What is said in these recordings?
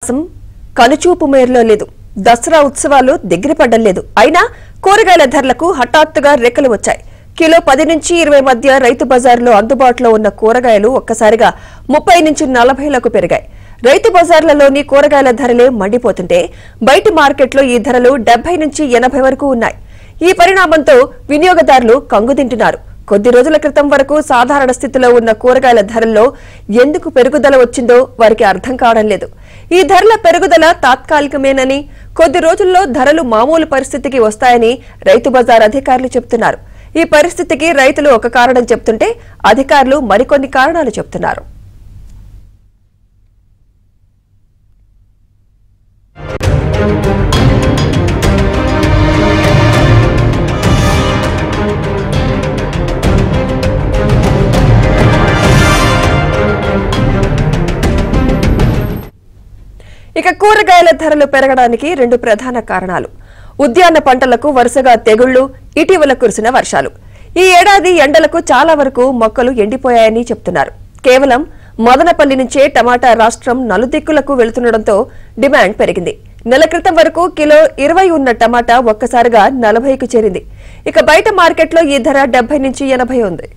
అవకాశం కనుచూపు మేరలో లేదు. దసరా ఉత్సవాలు దగ్గర పడ్డం లేదు. అయినా కూరగాయల ధరలకు హఠాత్తుగా రెక్కలు వచ్చాయి. కిలో 10 నుంచి 20 మధ్య రైతు బజార్లో అందుబాటులో ఉన్న కూరగాయలు ఒక్కసారిగా 30 నుంచి 40లకు పెరిగాయి. రైతు బజార్లలోని కూరగాయల ధరలే మండిపోతుంటే బయటి మార్కెట్లో ఈ ధరలు 70 నుంచి 80 వరకు ఉన్నాయి. ఈ పరిణామంతో వినియోగదారులు కంగుతింటున్నారు. కొద్ది రోజుల క్రితం వరకు సాధారణ స్థితిలో ఉన్న కూరగాయల ధరల్లో ఎందుకు పెరుగుదల వచ్చిందో వారికి అర్థం కావడం లేదు. ఈ ధరల పెరుగుదల తాత్కాలికమేనని, కొద్ది రోజుల్లో ధరలు మామూలు పరిస్థితికి వస్తాయని రైతు బజార్ అధికారులు చెబుతున్నారు. ఈ పరిస్థితికి రైతులు ఒక కారణం చెప్తుంటే అధికారులు మరికొన్ని కారణాలు చెబుతున్నారు. ఇక కూరగాయల ధరలు పెరగడానికి 2 ప్రధాన కారణాలు. ఉద్యాన పంటలకు వరుసగా తెగుళ్లు, ఇటీవల కురిసిన వర్షాలు. ఈ ఏడాది ఎండలకు చాలా వరకు మొక్కలు ఎండిపోయాయని చెప్తున్నారు. కేవలం మదనపల్లి నుంచే టమాటా రాష్ట్రం నలుదిక్కులకు వెళుతుండటంతో డిమాండ్ పెరిగింది. నెల క్రితం వరకు కిలో 20 ఉన్న టమాటా ఒక్కసారిగా 40కు చేరింది. ఇక బయట మార్కెట్లో ఈ ధర 70 నుంచి 80 ఉంది.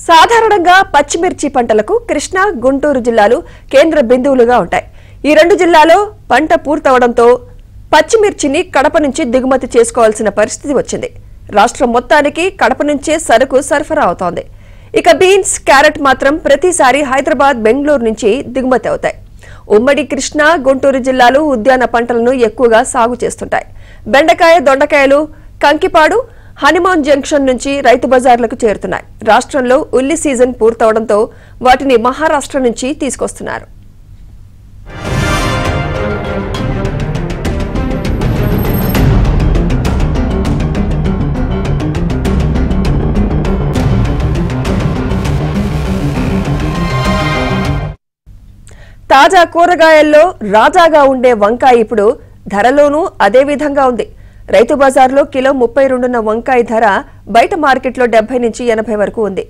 సాధారణంగా పచ్చిమిర్చి పంటలకు కృష్ణా, గుంటూరు జిల్లాలు కేంద్ర బిందువులుగా ఉంటాయి. ఈ 2 జిల్లాలో పంట పూర్తవడంతో పచ్చిమిర్చిని కడప నుంచి దిగుమతి చేసుకోవాల్సిన పరిస్థితి వచ్చింది. రాష్ట్రం మొత్తానికి కడప నుంచే సరుకు సరఫరా అవుతోంది. ఇక బీన్స్, క్యారెట్ మాత్రం ప్రతిసారి హైదరాబాద్, బెంగళూరు నుంచి దిగుమతి అవుతాయి. ఉమ్మడి కృష్ణా, గుంటూరు జిల్లాలు ఉద్యాన పంటలను ఎక్కువగా సాగు చేస్తుంటాయి. బెండకాయ, దొండకాయలు కంకిపాడు, హనుమాన్ జంక్షన్ నుంచి రైతు బజార్లకు చేరుతున్నాయి. రాష్ట్రంలో ఉల్లి సీజన్ పూర్తవడంతో వాటిని మహారాష్ట్ర నుంచి తీసుకొస్తున్నారు. తాజా కూరగాయల్లో రాజాగా ఉండే వంకాయ ఇప్పుడు ధరలోనూ అదే విధంగా ఉంది. రైతు బజార్లో కిలో 32 వంకాయ ధర బయట మార్కెట్లో 70 నుంచి 80 వరకు ఉంది.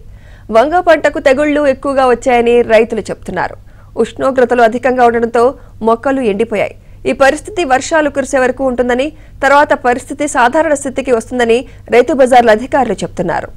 వంగ పంటకు తెగుళ్లు ఎక్కువగా వచ్చాయని రైతులు చెబుతున్నారు. ఉష్ణోగ్రతలు అధికంగా ఉండడంతో మొక్కలు ఎండిపోయాయి. ఈ పరిస్థితి వర్షాలు కురిసే వరకు ఉంటుందని, తర్వాత పరిస్థితి సాధారణ స్థితికి వస్తుందని రైతు బజార్ల అధికారులు చెబుతున్నారు.